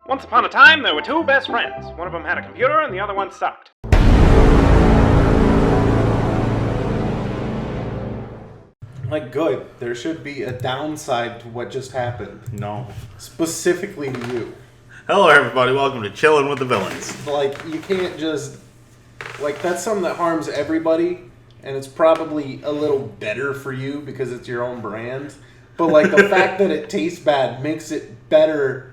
Once upon a time, there were two best friends. One of them had a computer and the other one sucked. Like, good. There should be a downside to what just happened. No. Specifically to you. Hello, everybody. Welcome to Chillin with the Villains. Like, you can't just... Like, that's something that harms everybody, and it's probably a little better for you because it's your own brand. But, like, the fact that it tastes bad makes it better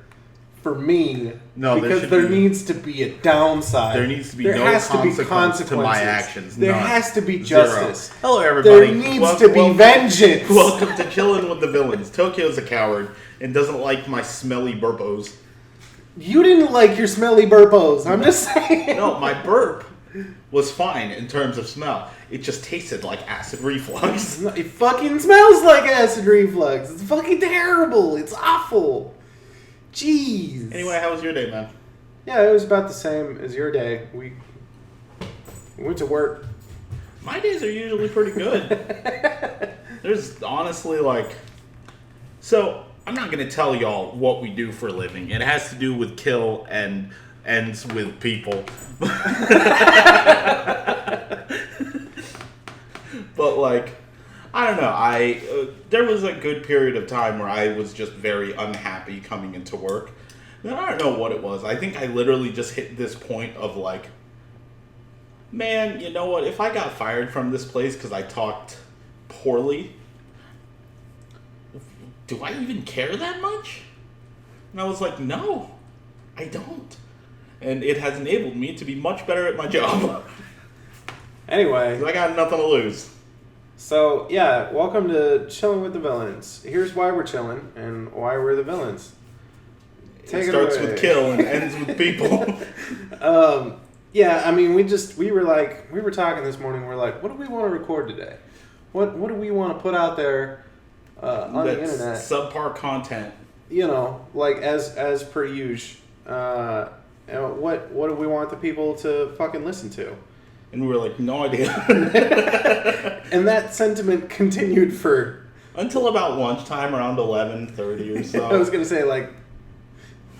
for me because there needs to be a downside. There needs to be consequence to my actions. There has to be justice. Zero. Hello, everybody. There needs to be vengeance. Welcome to Chillin with the Villains. Tokyo's a coward and doesn't like my smelly burpos. You didn't like your smelly burpos. I'm just saying. No, my burp was fine in terms of smell. It just tasted like acid reflux. It fucking smells like acid reflux. It's fucking terrible. It's awful. Jeez. Anyway, how was your day, man? Yeah, it was about the same as your day. We went to work. My days are usually pretty good. There's honestly So, I'm not going to tell y'all what we do for a living. It has to do with kill and ends with people. But, I don't know. There was a good period of time where I was just very unhappy coming into work. And I don't know what it was. I think I literally just hit this point of man, you know what? If I got fired from this place because I talked poorly, do I even care that much? And I was like, no, I don't. And it has enabled me to be much better at my job. Anyway. I got nothing to lose. So, yeah, welcome to Chillin' with the Villains. Here's why we're chillin' and why we're the villains. It starts with kill and ends with people. Yeah, I mean, we were talking this morning, we're like, what do we want to record today? What do we want to put out there on the internet? Subpar content. You know, as per usual. What do we want the people to fucking listen to? And we were like, no idea. And that sentiment continued for... Until about lunchtime, around 11:30 or so. I was going to say,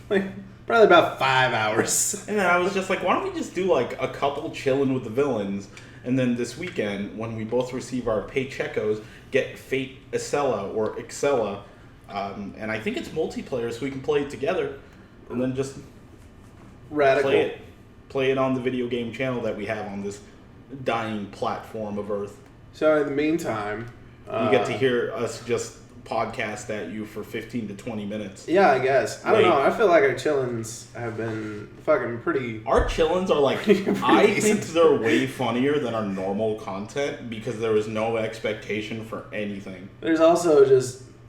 probably about 5 hours. And then I was just like, why don't we just do, a couple Chillin' with the Villains, and then this weekend, when we both receive our paycheckos, get Fate Excella or Excella, and I think it's multiplayer, so we can play it together, and then just... Radical. Play it on the video game channel that we have on this dying platform of Earth. So in the meantime... you get to hear us just podcast at you for 15 to 20 minutes. Yeah, I guess. I don't know. I feel like our chillins have been fucking pretty... Our chillins are I think they're way funnier than our normal content because there is no expectation for anything. There's also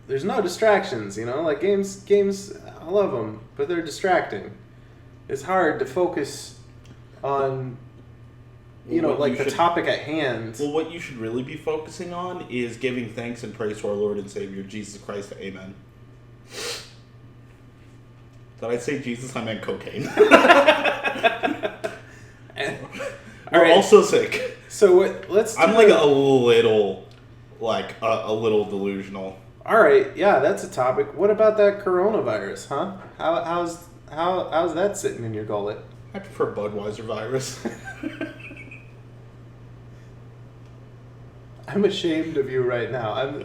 there's no distractions, games, I love them, but they're distracting. It's hard to focus on, the topic at hand. Well, what you should really be focusing on is giving thanks and praise to our Lord and Savior, Jesus Christ. Amen. Did I say Jesus? I meant cocaine. We're also sick. So I'm a little, a little delusional. All right, yeah, that's a topic. What about that coronavirus, huh? How's that sitting in your gullet? I prefer Budweiser virus. I'm ashamed of you right now.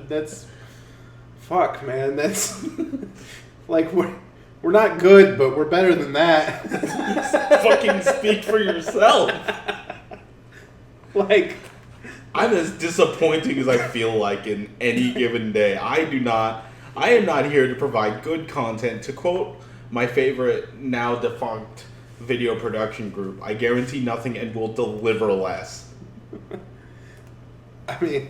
Fuck, man. That's we're not good, but we're better than that. Fucking speak for yourself. I'm as disappointing as I feel like in any given day. I am not here to provide good content. To quote my favorite now defunct video production group, I guarantee nothing and will deliver less. I mean,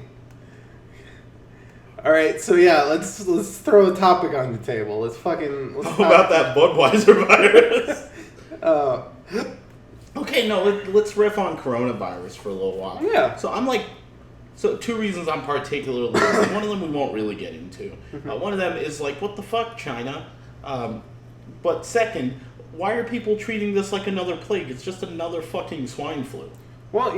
all right, so yeah, let's throw a topic on the table. How about that Budweiser virus? Okay, no, let's riff on coronavirus for a little while. Yeah. So two reasons I'm particularly... one of them we won't really get into. One of them is what the fuck, China? But second, why are people treating this like another plague? It's just another fucking swine flu. Well,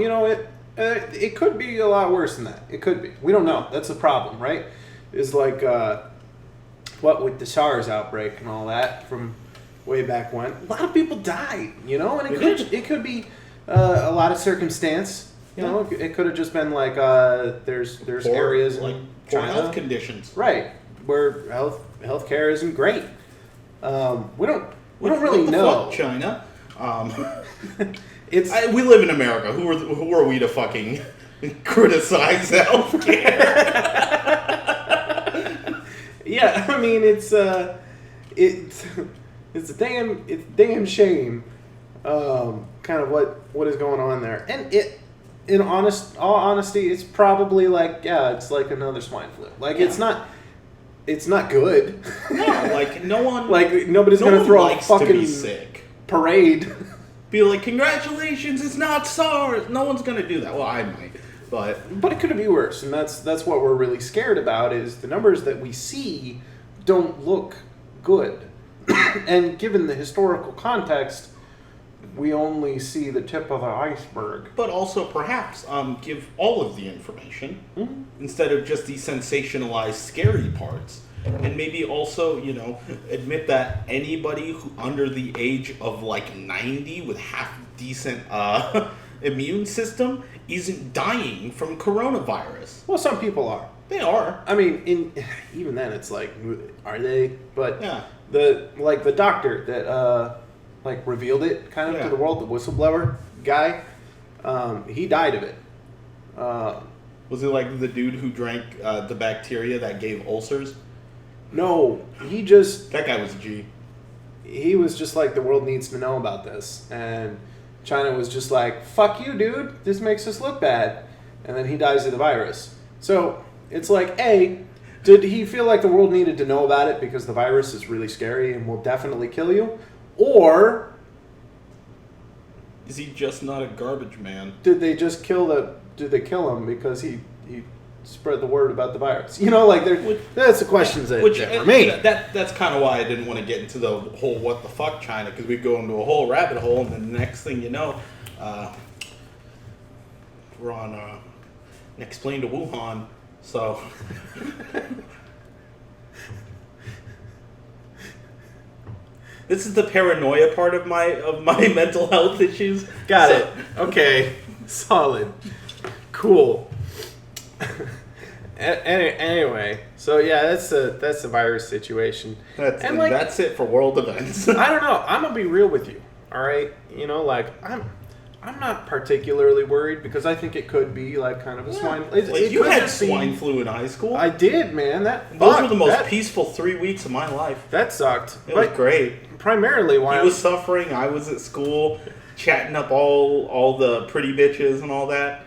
it could be a lot worse than that. It could be. We don't know. That's the problem, right? Is with the SARS outbreak and all that from way back when. A lot of people died, you know, and It it could be a lot of circumstance. You know, it could have just been like there's Poor, areas like in poor China, health conditions. right, where healthcare isn't great. We don't really What the know. fuck, China. It's We live in America. Who are we to fucking criticize healthcare? yeah. I mean, it's a damn shame. Kind of what is going on there, and all honesty, it's probably like it's like another swine flu. Like it's not good. No, like no one. Like nobody's no gonna one throw a likes to be fucking sick. parade. Be like, congratulations, it's not SARS. No one's gonna do that. Well, I might, but But it could be worse, and that's what we're really scared about. Is the numbers that we see don't look good, and given the historical context, we only see the tip of the iceberg. but also perhaps give all of the information instead of just the sensationalized, scary parts. And maybe also, admit that anybody who under the age of like 90 with half decent immune system isn't dying from coronavirus. Well, some people are. They are. I mean, even then, it's like, are they? But Yeah. the doctor that revealed it kind of to the world, the whistleblower guy, he died of it. Was it like the dude who drank the bacteria that gave ulcers? No, he just That guy was a G. he was just like, the world needs to know about this, and China was just like, fuck you, dude, this makes us look bad, and then he dies of the virus. So it's like, did he feel like the world needed to know about it because the virus is really scary and will definitely kill you, or Is he just not a garbage man? did they kill him because he spread the word about the virus? That's the questions that remain. That's kind of why I didn't want to get into the whole what the fuck China, because we go into a whole rabbit hole, and then the next thing you know, we're on Explain to Wuhan. So this is the paranoia part of my mental health issues. Got it. Okay. Solid. Cool. Anyway, so yeah, that's the virus situation. That's it for world events. I don't know. I'm gonna be real with you. All right. I'm not particularly worried because I think it could be like kind of a swine. You had swine flu in high school. I did, man. Those were the most peaceful 3 weeks of my life. That sucked. It was great. Primarily, why he was suffering. I was at school, chatting up all the pretty bitches and all that.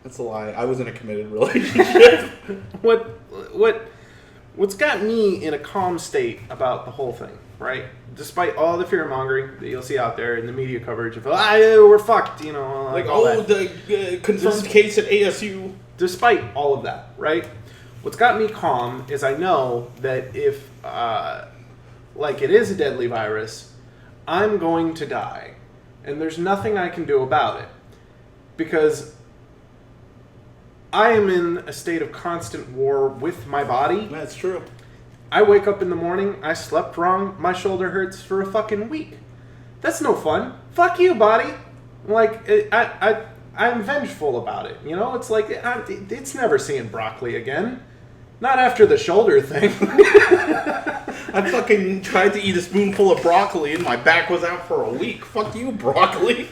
That's a lie. I was in a committed relationship. What's got me in a calm state about the whole thing, right? Despite all the fear mongering that you'll see out there in the media coverage of we're fucked, the confirmed case at ASU. Despite all of that, right? What's got me calm is I know that if it is a deadly virus, I'm going to die, and there's nothing I can do about it because I am in a state of constant war with my body. That's true. I wake up in the morning, I slept wrong, my shoulder hurts for a fucking week. That's no fun. Fuck you, body. I'm vengeful about it. It's like, it's never seeing broccoli again. Not after the shoulder thing. I fucking tried to eat a spoonful of broccoli and my back was out for a week. Fuck you, broccoli.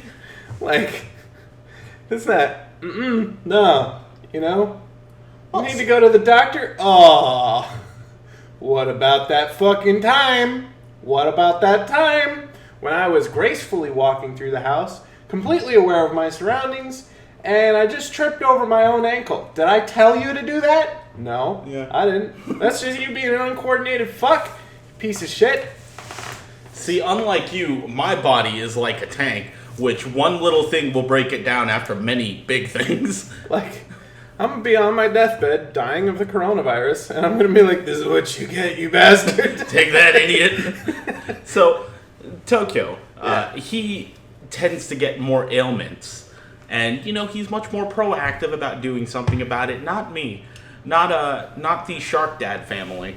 It's that, no. You need to go to the doctor? Oh, what about that fucking time? What about that time when I was gracefully walking through the house, completely aware of my surroundings, and I just tripped over my own ankle? Did I tell you to do that? No, yeah. I didn't. That's just you being an uncoordinated fuck, piece of shit. See, unlike you, my body is like a tank, which one little thing will break it down after many big things. I'm going to be on my deathbed, dying of the coronavirus, and I'm going to be like, this is what you get, you bastard. Take that, idiot. So, Tokyo, he tends to get more ailments, and, he's much more proactive about doing something about it. Not me. Not the Shark Dad family.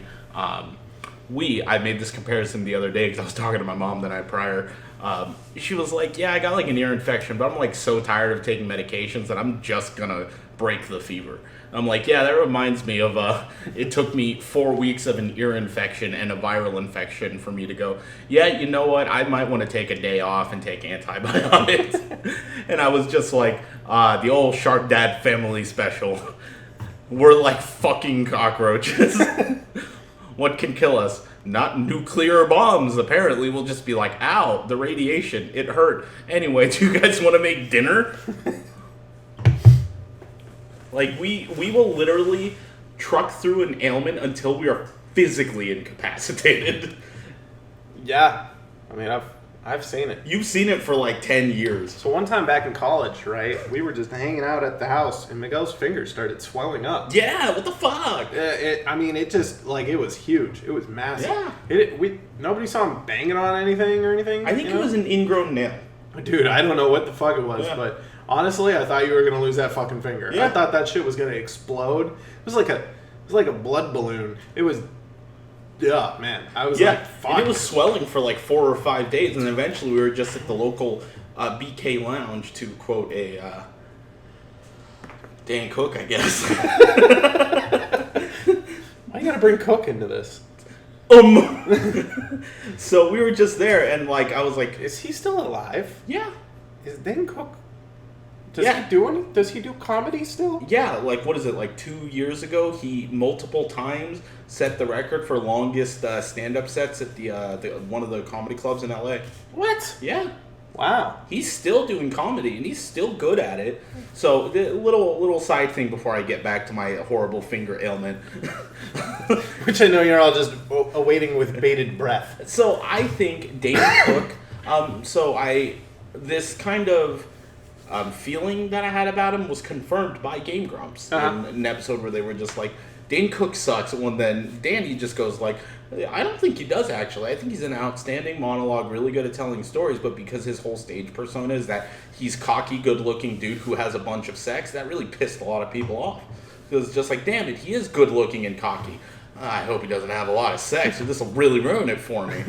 I made this comparison the other day because I was talking to my mom the night prior. She was like, yeah, I got like an ear infection, but I'm like so tired of taking medications that I'm just gonna break the fever. I'm like, yeah, that reminds me of, it took me 4 weeks of an ear infection and a viral infection for me to go, yeah, you know what, I might want to take a day off and take antibiotics. And I was just like, the old Shark Dad family special. We're like fucking cockroaches. What can kill us? Not nuclear bombs, apparently. We'll just be like, ow, the radiation, it hurt. Anyway, do you guys want to make dinner? Like, we will literally truck through an ailment until we are physically incapacitated. Yeah. I mean, I've seen it. You've seen it for like 10 years. So one time back in college, right, we were just hanging out at the house, and Miguel's fingers started swelling up. Yeah, what the fuck? It just, like, it was huge. It was massive. Yeah. Nobody saw him banging on anything or anything. I think it was an ingrown nail. Dude, I don't know what the fuck it was, Yeah. but honestly, I thought you were gonna lose that fucking finger. Yeah. I thought that shit was gonna explode. It was like a blood balloon. It was, yeah, man. I was like, fuck. And it was swelling for like 4 or 5 days, and eventually we were just at the local BK Lounge to quote a Dan Cook, I guess. Why you gotta bring Cook into this? So we were just there, and like I was like, Is he still alive? yeah. Is Dan Cook? Does Yeah. Does he do comedy still? Yeah, like what is it? Like 2 years ago, he multiple times set the record for longest stand-up sets at the one of the comedy clubs in LA. What? Yeah, Wow. he's still doing comedy and he's still good at it. So, the little side thing before I get back to my horrible finger ailment. Which I know you're all just awaiting with bated breath. So I think Dane Cook. This kind of feeling that I had about him was confirmed by Game Grumps in an episode where they were just like, Dane Cook sucks. And then Danny just goes like, I don't think he does actually. I think he's an outstanding monologue, really good at telling stories, but because his whole stage persona is that he's cocky, good-looking dude who has a bunch of sex, that really pissed a lot of people off. It was just like, damn it, he is good-looking and cocky. I hope he doesn't have a lot of sex, or this will really ruin it for me.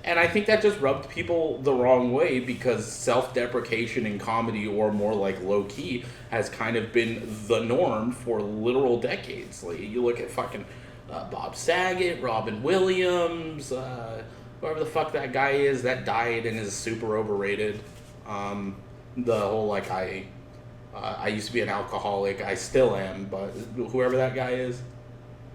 And I think that just rubbed people the wrong way because self-deprecation in comedy, or more like low-key, has kind of been the norm for literal decades. Like, you look at fucking Bob Saget, Robin Williams, whoever the fuck that guy is that died and is super overrated. The whole, like, I used to be an alcoholic, I still am, but whoever that guy is,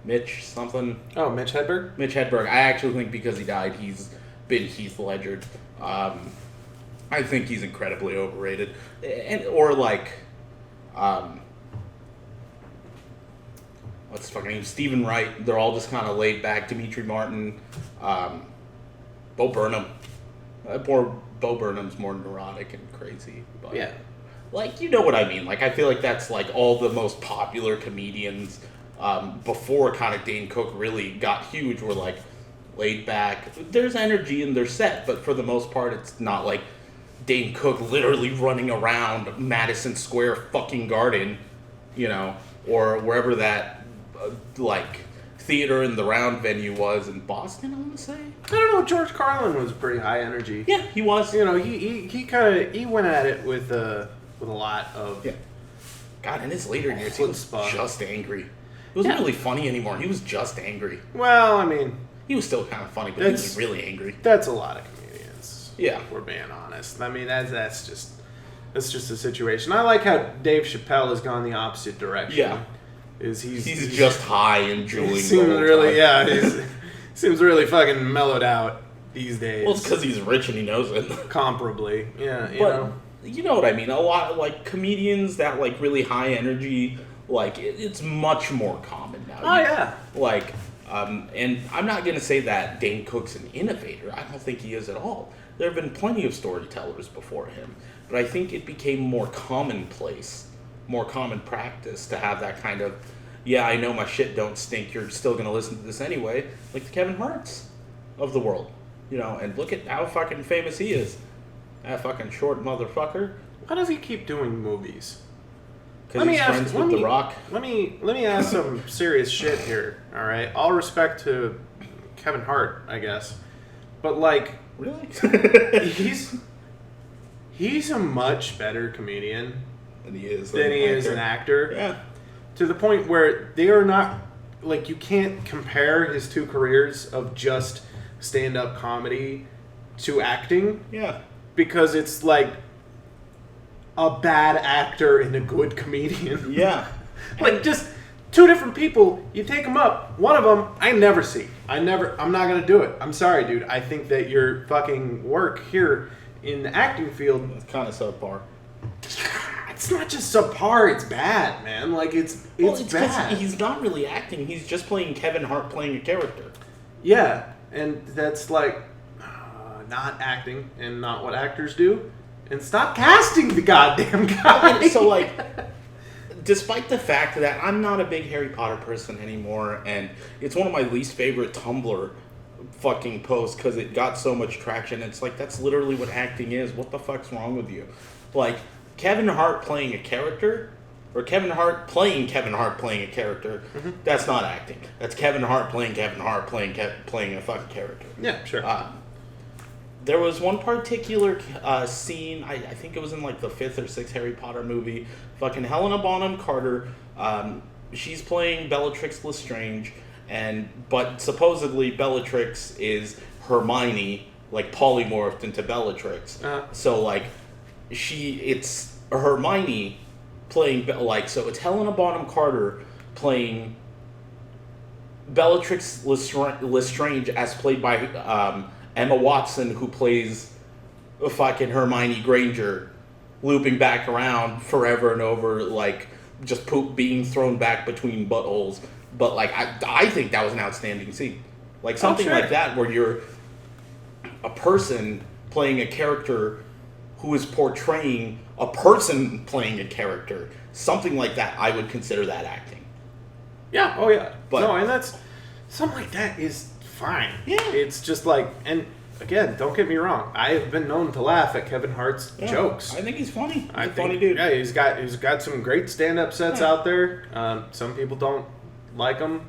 Mitch something. Oh, Mitch Hedberg? Mitch Hedberg. I actually think because he died, he's been Heath Ledger. I think he's incredibly overrated. What's his fucking name? Stephen Wright. They're all just kind of laid back. Dimitri Martin, Bo Burnham. Poor Bo Burnham's more neurotic and crazy. But, Yeah. like, you know what I mean. Like, I feel like that's like all the most popular comedians before kind of Dane Cook really got huge were like laid back. There's energy in their set, but for the most part, it's not like Dane Cook literally running around Madison Square fucking Garden, you know, or wherever that like theater in the round venue was in Boston, I want to say. I don't know. George Carlin was pretty high energy. Yeah, he was. You know, he went at it with a lot of. Yeah. God, in his later years, he was chutzpah. just angry. It wasn't really funny anymore. He was just angry. Well, I mean, He was still kind of funny, but he was really angry. that's a lot of comedians. Yeah. If we're being honest. I mean, that's just a situation. I like how Dave Chappelle has gone the opposite direction. Yeah. He's just high and drooling. He seems really seems really fucking mellowed out these days. Well, it's because he's rich and he knows it. Comparably, yeah. You know what I mean? A lot of, like, comedians that, like, really high energy, like, it's much more common now. Oh, yeah. Like, and I'm not going to say that Dane Cook's an innovator. I don't think he is at all. There have been plenty of storytellers before him. But I think it became more commonplace, more common practice to have that kind of, yeah, I know my shit don't stink, you're still going to listen to this anyway, like the Kevin Hart's of the world. You know, and look at how fucking famous he is. That fucking short motherfucker. Why does he keep doing movies? Because he's friends with The Rock. Let me ask some serious shit here. All right, all respect to Kevin Hart, I guess, but like, Really? he's a much better comedian than he is an actor. Yeah. To the point where they are not, like, you can't compare his two careers of just stand-up comedy to acting. Yeah. Because it's like a bad actor and a good comedian. Yeah. Like, just two different people, you take them up. One of them, I never see. I'm not going to do it. I'm sorry, dude. I think that your fucking work here in the acting field... It's kind of subpar. It's not just subpar. It's bad, man. Like, it's bad. He's not really acting. He's just playing Kevin Hart playing a character. Yeah, and that's like not acting and not what actors do. And stop casting the goddamn guy. So, like, despite the fact that I'm not a big Harry Potter person anymore, and it's one of my least favorite Tumblr fucking posts because it got so much traction. It's like, that's literally what acting is. What the fuck's wrong with you? Like, Kevin Hart playing a character, or Kevin Hart playing a character, that's not acting. That's Kevin Hart playing playing a fucking character. Yeah, sure. There was one particular scene, I think it was in like the 5th or 6th Harry Potter movie, fucking Helena Bonham Carter, she's playing Bellatrix Lestrange, but supposedly Bellatrix is Hermione, like polymorphed into Bellatrix. So like, it's Hermione playing, like, so it's Helena Bonham Carter playing Bellatrix Lestrange as played by Emma Watson, who plays fucking Hermione Granger, looping back around forever and over, like, just poop being thrown back between buttholes. But, like, I think that was an outstanding scene. Like, something like that, where you're a person playing a character who is portraying a person playing a character. Something like that, I would consider that acting. Yeah, oh yeah. But, no, and that's, something like that is fine. Yeah. It's just like, and again, don't get me wrong, I have been known to laugh at Kevin Hart's jokes. I think he's funny. He's a funny dude. Yeah, he's got some great stand-up sets out there. Some people don't like them.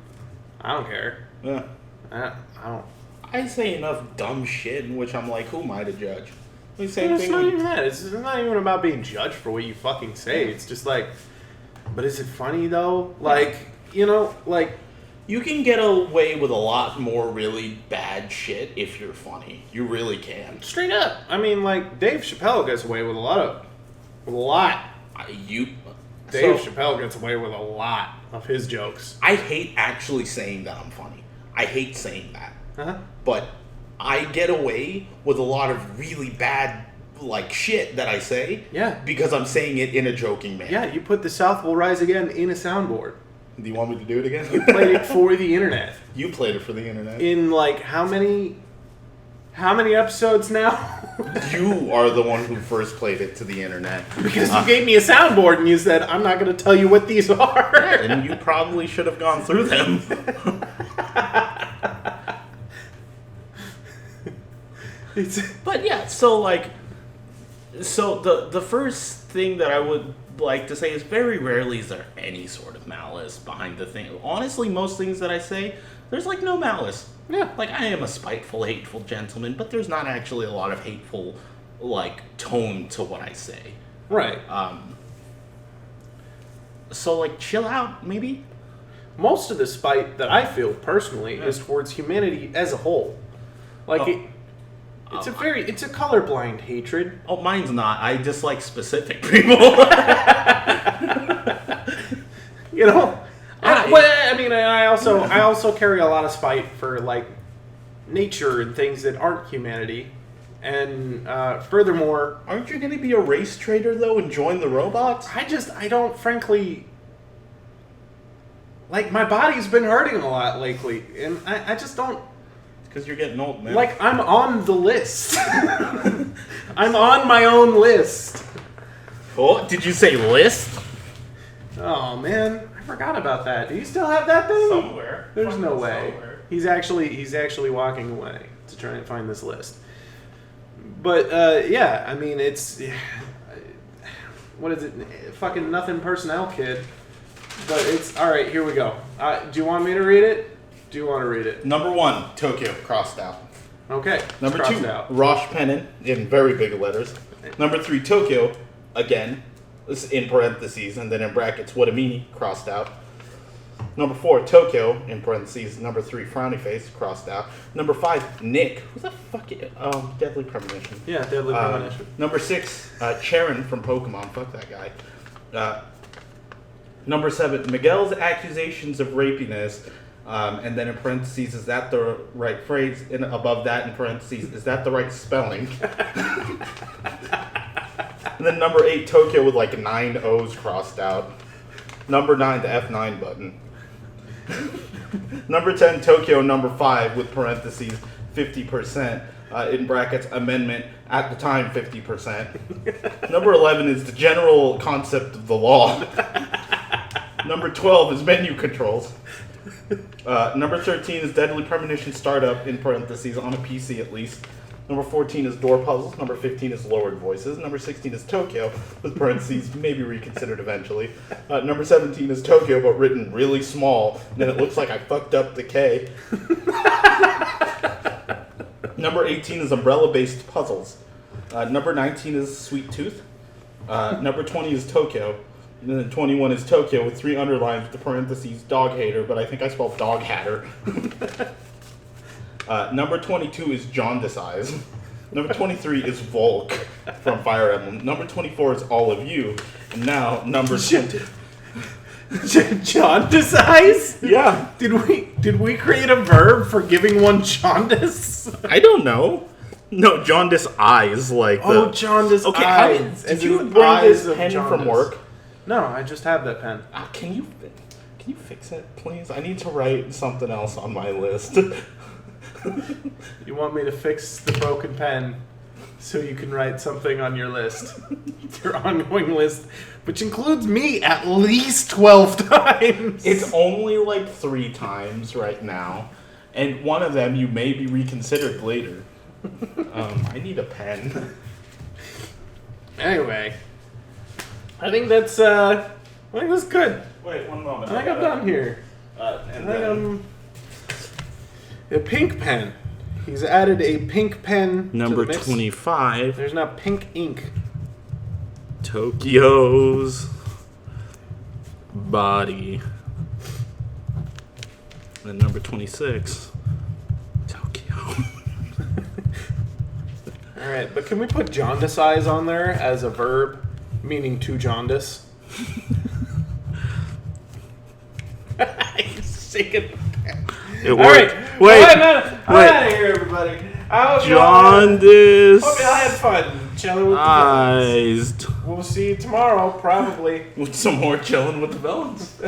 I don't care. Yeah. I don't. I say enough dumb shit in which I'm like, who am I to judge? It's not even that. It's not even about being judged for what you fucking say. It's just like, but is it funny though? Like, you know, like, you can get away with a lot more really bad shit if you're funny. You really can. Straight up. I mean, like, Dave Chappelle gets away with a lot. Dave Chappelle gets away with a lot of his jokes. I hate actually saying that I'm funny. I hate saying that. But I get away with a lot of really bad, like, shit that I say. Yeah. Because I'm saying it in a joking manner. Yeah, you put The South Will Rise Again in a soundboard. Do you want me to do it again? You played it for the internet. You played it for the internet. In, like, how many episodes now? You are the one who first played it to the internet. Because you gave me a soundboard and you said, I'm not going to tell you what these are. And you probably should have gone through them. But yeah, so like, the first thing that I would like to say is very rarely is there any sort of malice behind the thing. Honestly, most things that I say, there's like no malice. Yeah. Like, I am a spiteful, hateful gentleman, but there's not actually a lot of hateful, like, tone to what I say. Right. So, like, chill out, maybe? Most of the spite that I feel personally is towards humanity as a whole. Like, it's a colorblind hatred. Oh, mine's not. I dislike specific people. You know? I also carry a lot of spite for, like, nature and things that aren't humanity. And furthermore... Aren't you going to be a race trader, though, and join the robots? I don't, frankly... Like, my body's been hurting a lot lately, and I just don't... It's because you're getting old, man. Like, I'm on the list. I'm on my own list. Oh, did you say list? Oh, man. I forgot about that. Do you still have that thing? Somewhere. There's no way. Somewhere. He's actually walking away to try and find this list. But, yeah, I mean, it's... what is it? Fucking nothing personnel kid. But it's all right. Here we go. Do you want me to read it? Do you want to read it? Number 1, Tokyo, crossed out. Okay. Number crossed 2, out. Rosh Pennon, in very big letters. Number 3, Tokyo, again, this in parentheses, and then in brackets, what a meanie, crossed out. Number 4, Tokyo, in parentheses. Number 3, frowny face, crossed out. Number 5, Nick. Who the fuck is... Oh, Deadly Premonition. Yeah, Deadly Premonition. Number 6, Chillin from Pokemon. Fuck that guy. Number 7, Miguel's accusations of rapiness. And then in parentheses, is that the right phrase? And above that, in parentheses, is that the right spelling? And then number 8, Tokyo with like 9 O's crossed out. Number 9, the F9 button. Number 10, Tokyo. Number 5 with parentheses, 50%. In brackets, amendment, at the time, 50%. Number 11 is the general concept of the law. Number 12 is menu controls. Number 13 is Deadly Premonition Startup, in parentheses, on a PC at least. Number 14 is Door Puzzles. Number 15 is Lowered Voices. Number 16 is Tokyo, with parentheses, maybe reconsidered eventually. Number 17 is Tokyo, but written really small, and then it looks like I fucked up the K. Number 18 is Umbrella-based Puzzles. Number 19 is Sweet Tooth. Number 20 is Tokyo. And then 21 is Tokyo with 3 underlines with the parentheses dog hater, but I think I spelled dog hatter. Number 22 is Jaundice Eyes. Number 23 is Volk from Fire Emblem. Number 24 is All of You. And now number Jaundice eyes? Yeah. Did we create a verb for giving one jaundice? I don't know. No, Jaundice Eyes, like the... jaundice Okay, eyes. did you bring this pen from work? No, I just have that pen. Can you fix it, please? I need to write something else on my list. You want me to fix the broken pen so you can write something on your list? Your ongoing list, which includes me at least 12 times. It's only like 3 times right now, and one of them you may be reconsidered later. I need a pen. Anyway, I think that's good. Wait, one moment. I think I'm done here. And then a pink pen. He's added a pink pen number to the mix. 25. There's now pink ink. Tokyo's body. And number 26. Tokyo. All right, but can we put jaundice eyes on there as a verb, meaning to jaundice? He's shaking the pen. It All worked. right, Wait. I'm out of here, everybody. Jaundice. Hope y'all had fun chilling with the Eyes. villains. We'll see you tomorrow, probably. With some more chilling with the villains.